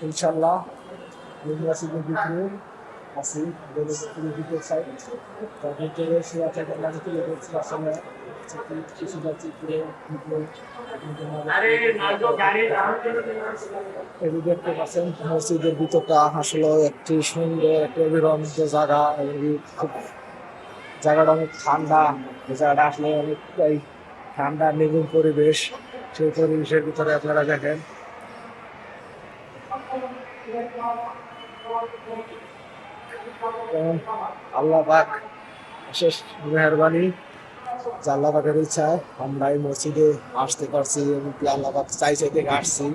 ইনশাল্লাহ মসজিদের ভিতরে আছি, ভিতর সাইড তার ভিতরে শোয়া থাকার মাঝে তুলে ধরছি আসলে কিছুটা চিত্রে এই যে দেখতে পাচ্ছেন মসজিদের ভিতরটা আসলে একটি সুন্দর একটি অবিরন্ত জায়গা এবং খুব জায়গাটা অনেক ঠান্ডা। এই জায়গাটা আসলে অনেকটাই ঠান্ডা নির্মল পরিবেশ। সেই পরিবেশের ভিতরে আপনারা দেখেন আল্লাহ পাক অশেষ মেহরবানি, যে আল্লাহ পাকের ইচ্ছায় আমরা এই মসজিদে আসতে পারছি এবং কি আল্লাহ পাক চাইছে থেকে আসছি।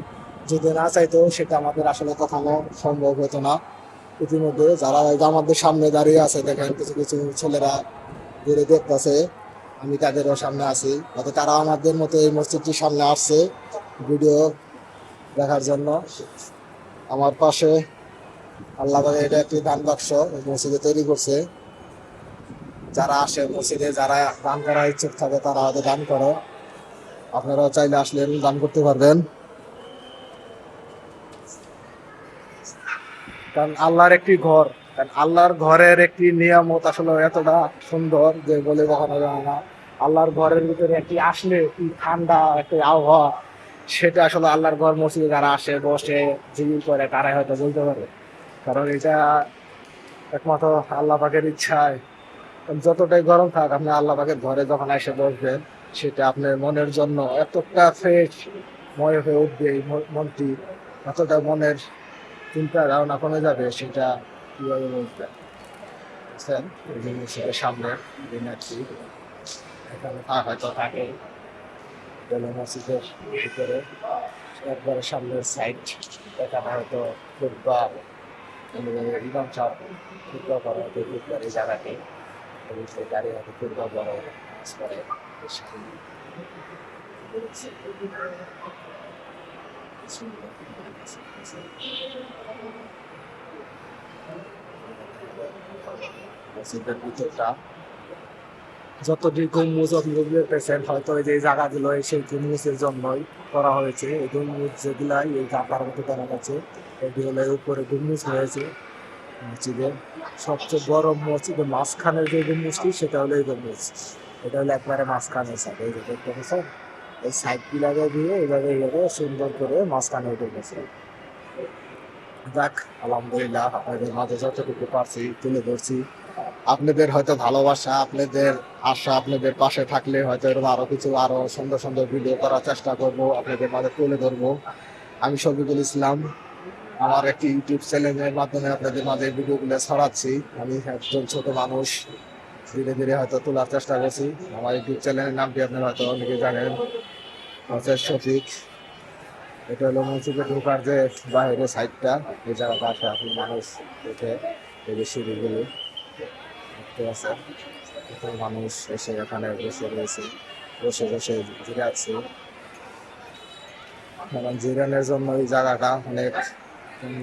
যদি না চাইতো সেটা আমাদের আসলে কখনো সম্ভব হতো না। ইতিমধ্যে যারা আমাদের সামনে দাঁড়িয়ে আছে দেখেন কিছু কিছু ছেলেরা দূরে দেখতেছে, আমি তাদেরও সামনে আছি, হয়তো তারা আমাদের মতো এই মসজিদটির সামনে আসছে ভিডিও দেখার জন্য। আমার পাশে আল্লাহ পাকের এটা একটি দান বাক্স মসজিদে তৈরি করছে। যারা আসে মসজিদে, যারা দান করার ইচ্ছুক থাকে তারা হয়তো দান করে, আপনারাও চাইলে আসলেন দান করতে পারবেন। কারণ আল্লাহর একটি ঘর, কারণ আল্লাহর ঘরের একটি নিয়ামত আসলে এতটা সুন্দর যে বলে কখনো যায় না। আল্লাহর ঘরের ভিতরে একটি আসলে কি ঠান্ডা একটি আবহাওয়া, সেটা আসলে আল্লাহর ঘর মসজিদে যারা আসে বসে জিকির করে তারাই হয়তো বলতে পারে। কারণ এটা একমাত্র আল্লাহ পাকের ইচ্ছায়, যতটাই গরম থাক আপনি আল্লাহ পাকের ঘরে যখন এসে বসবেন সেটা আপনার মনের জন্য এতটা ফ্রেশ ময় হয়ে উঠবে, এই মনটি এতটা মনের চিন্তা ধারণা কমে যাবে, সেটা কিভাবে বলতে বুঝছেন। এই যে মসজিদের সামনে দিনারটি এখানে হয়তো থাকে মসজিদের ভিতরে একবারে সামনের সাইড এখানে হয়তো ফুটবা ইমাম সাহেব ফুটবল করা হয়তো ফুটবল এই জায়গাটি সেই দাঁড়িয়ে হয়তো ফুটবল বড় করে মসজিদের ভিতরটা যতটি গম্বুজ আপনি দেখতেছেন হয়তো এই যে জায়গাগুলো সেই গম্বুজের জন্যই করা হয়েছে। এই গম্বুজ যেগুলাই এই গাঁথার মতো করা গেছে এগুলো উপরে গম্বুজ হয়েছে। মসজিদের সবচেয়ে বড় মসজিদের মাঝখানের যে গম্বুজটি সেটা হলো এই গম্বুজ, এটা হলো একবারে মাঝখানে সাইড, এই যে দেখতে পাচ্ছেন এই সাইড পিলারে দিয়ে এইভাবে সুন্দর করে মাঝখানে উঠে গেছে। যাক আলহামদুলিল্লাহ আপনাদের মাঝে যতটুকু পারছি তুলে ধরছি। আপনাদের হয়তো ভালোবাসা, আপনাদের আশা, আপনাদের পাশে থাকলে হয়তো এরকম আরো কিছু আরো সুন্দর সুন্দর ভিডিও করার চেষ্টা করব, আপনাদের মাঝে তুলে ধরবো। আমি শফিকুল ইসলাম, আমার একটি ইউটিউব চ্যানেলের মাধ্যমে আপনাদের মাঝে ভিডিওগুলো ছড়াচ্ছি। আমি একজন ছোট মানুষ, ধীরে ধীরে হয়তো তোলার চেষ্টা করছি। আমার ইউটিউব চ্যানেলের নামটি আপনারা হয়তো অনেকে জানেন, হচ্ছে শফিক। এটা হলো মসজিদে ঢোকার যে বাইরের সাইডটা, এই জায়গাটা আসে আপনি মানুষ উঠে এই যে সিঁড়িগুলি দেখতে পাচ্ছেন, মানুষ এসে এখানে বসে রয়েছে, বসে বসে জিরাচ্ছে। কারণ জিরানের জন্য এই জায়গাটা অনেক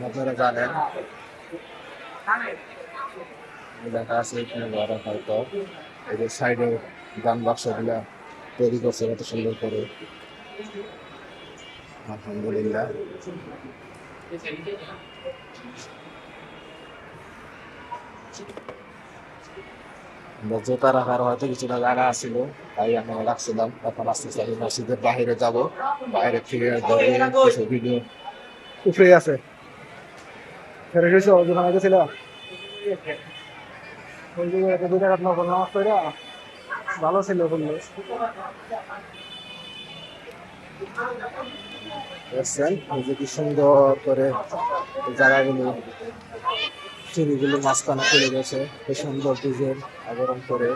আপনারা জানেন। দেখা আছে এখানে ঘরে হয়তো এই যে সাইডে গান বাক্স গুলা তৈরি করছে কত সুন্দর করে, আলহামদুলিল্লাহ। জুতা রাখার হয়তো কিছুটা জায়গা আছিল, তাই আমি রাখছিলাম। এখন আস্তে আস্তে আমি মসজিদের বাহিরে যাব, বাইরে থেকে কিছু ভিডিও উঠে আছে। ফেরত এসে দোকানে গেছিল দুই টাকা নকল নামাজ পড়া ভালো ছিল বললো। দেখছেন এই যে কি সুন্দর করে জায়গাগুলো সিঁড়িগুলো মাঝখানে চলে গেছে, এই সুন্দর ডিজাইন আবরণ করে।